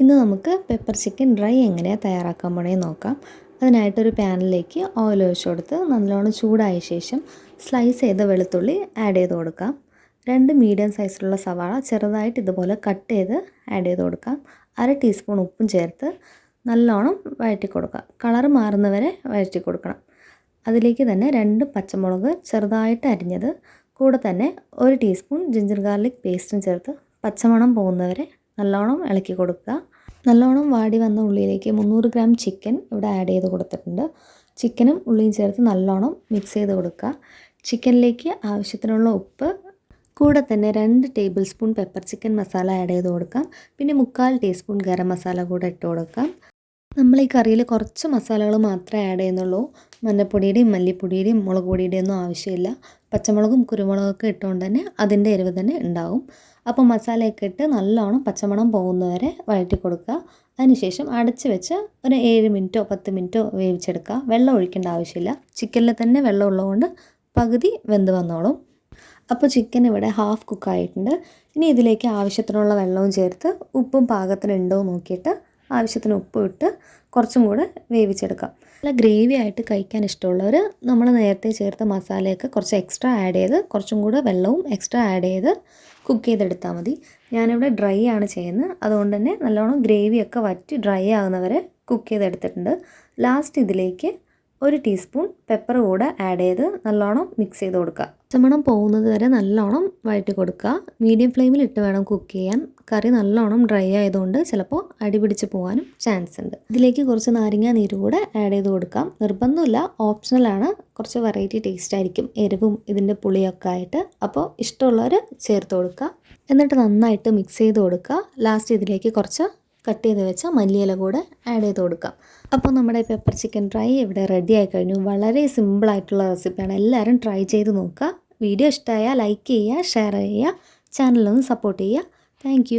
ഇന്ന് നമുക്ക് pepper chicken dry എങ്ങനെയാണ് തയ്യാറാക്കാൻ പോണേന്ന് നോക്കാം. അതിനായിട്ടൊരു പാനിലേക്ക് ഓയിൽ ഒഴിച്ച് കൊടുത്ത് നല്ലോണം ചൂടായ ശേഷം സ്ലൈസ് ചെയ്ത വെളുത്തുള്ളി ആഡ് ചെയ്ത് കൊടുക്കാം. 2 മീഡിയം സൈസിലുള്ള സവാള ചെറുതായിട്ട് ഇതുപോലെ കട്ട് ചെയ്ത് ആഡ് ചെയ്ത് കൊടുക്കാം. 1/2 ടീസ്പൂൺ ഉപ്പും ചേർത്ത് നല്ലോണം വഴറ്റി കൊടുക്കാം. കളർ മാറുന്നവരെ വഴറ്റി കൊടുക്കണം. അതിലേക്ക് തന്നെ 2 പച്ചമുളക് ചെറുതായിട്ട് അരിഞ്ഞത്, കൂടെ തന്നെ 1 ടീസ്പൂൺ ജിഞ്ചർ ഗാർലിക് പേസ്റ്റും ചേർത്ത് പച്ചമണം പോകുന്നവരെ നല്ലോണം ഇളക്കി കൊടുക്കുക. നല്ലോണം വാടി വന്ന ഉള്ളിയിലേക്ക് 300 ഗ്രാം ചിക്കൻ ഇവിടെ ആഡ് ചെയ്ത് കൊടുത്തിട്ടുണ്ട്. ചിക്കനും ഉള്ളിയും ചേർത്ത് നല്ലോണം മിക്സ് ചെയ്ത് കൊടുക്കുക. ചിക്കനിലേക്ക് ആവശ്യത്തിനുള്ള ഉപ്പ്, കൂടെ തന്നെ 2 table spoon pepper chicken masala add ചെയ്ത് കൊടുക്കാം. പിന്നെ 3/4 ടീസ്പൂൺ ഗരം മസാല കൂടെ ഇട്ട് കൊടുക്കാം. നമ്മൾ ഈ കറിയിൽ കുറച്ച് മസാലകൾ മാത്രമേ ആഡ് ചെയ്യുന്നുള്ളൂ. മഞ്ഞൾപ്പൊടിയുടെയും മല്ലിപ്പൊടിയുടെയും മുളക് പൊടിയുടെയും ഒന്നും ആവശ്യമില്ല. പച്ചമുളകും കുരുമുളകൊക്കെ ഇട്ടുകൊണ്ട് തന്നെ അതിൻ്റെ എരിവ് തന്നെ ഉണ്ടാവും. അപ്പോൾ മസാലയൊക്കെ ഇട്ട് നല്ലോണം പച്ചമണം പോകുന്നവരെ വഴറ്റി കൊടുക്കുക. അതിനുശേഷം അടച്ച് വെച്ച് ഒരു 7 മിനിറ്റോ 10 മിനിറ്റോ വേവിച്ചെടുക്കുക. വെള്ളം ഒഴിക്കേണ്ട ആവശ്യമില്ല. ചിക്കനിൽ തന്നെ വെള്ളം ഉള്ളതുകൊണ്ട് പകുതി വെന്ത് വന്നോളും. അപ്പോൾ ചിക്കൻ ഇവിടെ ഹാഫ് കുക്കായിട്ടുണ്ട്. ഇനി ഇതിലേക്ക് ആവശ്യത്തിനുള്ള വെള്ളവും ചേർത്ത് ഉപ്പും പാകത്തിനുണ്ടോ നോക്കിയിട്ട് ആവശ്യത്തിന് ഉപ്പ് ഇട്ട് കുറച്ചും കൂടെ വേവിച്ചെടുക്കാം. നല്ല ഗ്രേവി ആയിട്ട് കഴിക്കാൻ ഇഷ്ടമുള്ളവർ നമ്മൾ നേരത്തെ ചേർത്ത മസാലയൊക്കെ കുറച്ച് എക്സ്ട്രാ ആഡ് ചെയ്ത് കുറച്ചും കൂടെ വെള്ളവും എക്സ്ട്രാ ആഡ് ചെയ്ത് കുക്ക് ചെയ്തെടുത്താൽ മതി. ഞാനിവിടെ ഡ്രൈ ആണ് ചെയ്യുന്നത്. അതുകൊണ്ട് തന്നെ നല്ലോണം ഗ്രേവിയൊക്കെ വറ്റി ഡ്രൈ ആകുന്നവരെ കുക്ക് ചെയ്തെടുത്തിട്ടുണ്ട്. ലാസ്റ്റ് ഇതിലേക്ക് 1 ടീസ്പൂൺ പെപ്പർ കൂടെ ആഡ് ചെയ്ത് നല്ലോണം മിക്സ് ചെയ്ത് കൊടുക്കുക. പച്ചമണം പോകുന്നത് വരെ നല്ലോണം വഴറ്റി കൊടുക്കുക. മീഡിയം ഫ്ലെയിമിൽ ഇട്ട് വേണം കുക്ക് ചെയ്യാൻ. കറി നല്ലോണം ഡ്രൈ ആയതുകൊണ്ട് ചിലപ്പോൾ അടി പിടിച്ച് പോകാനും ചാൻസ് ഉണ്ട്. ഇതിലേക്ക് കുറച്ച് നാരങ്ങ നീര് കൂടെ ആഡ് ചെയ്ത് കൊടുക്കാം. നിർബന്ധമില്ല, ഓപ്ഷണലാണ്. കുറച്ച് വെറൈറ്റി ടേസ്റ്റ് ആയിരിക്കും, എരിവും ഇതിൻ്റെ പുളിയൊക്കെ ആയിട്ട്. അപ്പോൾ ഇഷ്ടമുള്ളവർ ചേർത്ത് കൊടുക്കുക. എന്നിട്ട് നന്നായിട്ട് മിക്സ് ചെയ്ത് കൊടുക്കുക. ലാസ്റ്റ് ഇതിലേക്ക് കുറച്ച് കട്ട് ചെയ്ത് വെച്ച മല്ലിയില കൂടെ ആഡ് ചെയ്ത് കൊടുക്കാം. അപ്പോൾ നമ്മുടെ പെപ്പർ ചിക്കൻ ഡ്രൈ ഇവിടെ റെഡി ആയി കഴിഞ്ഞു. വളരെ സിമ്പിളായിട്ടുള്ള റെസിപ്പിയാണ്. എല്ലാവരും ട്രൈ ചെയ്ത് നോക്കുക. വീഡിയോ ഇഷ്ടമായാൽ ലൈക്ക് ചെയ്യുക, ഷെയർ ചെയ്യുക, ചാനലൊന്ന് സപ്പോർട്ട് ചെയ്യുക. താങ്ക്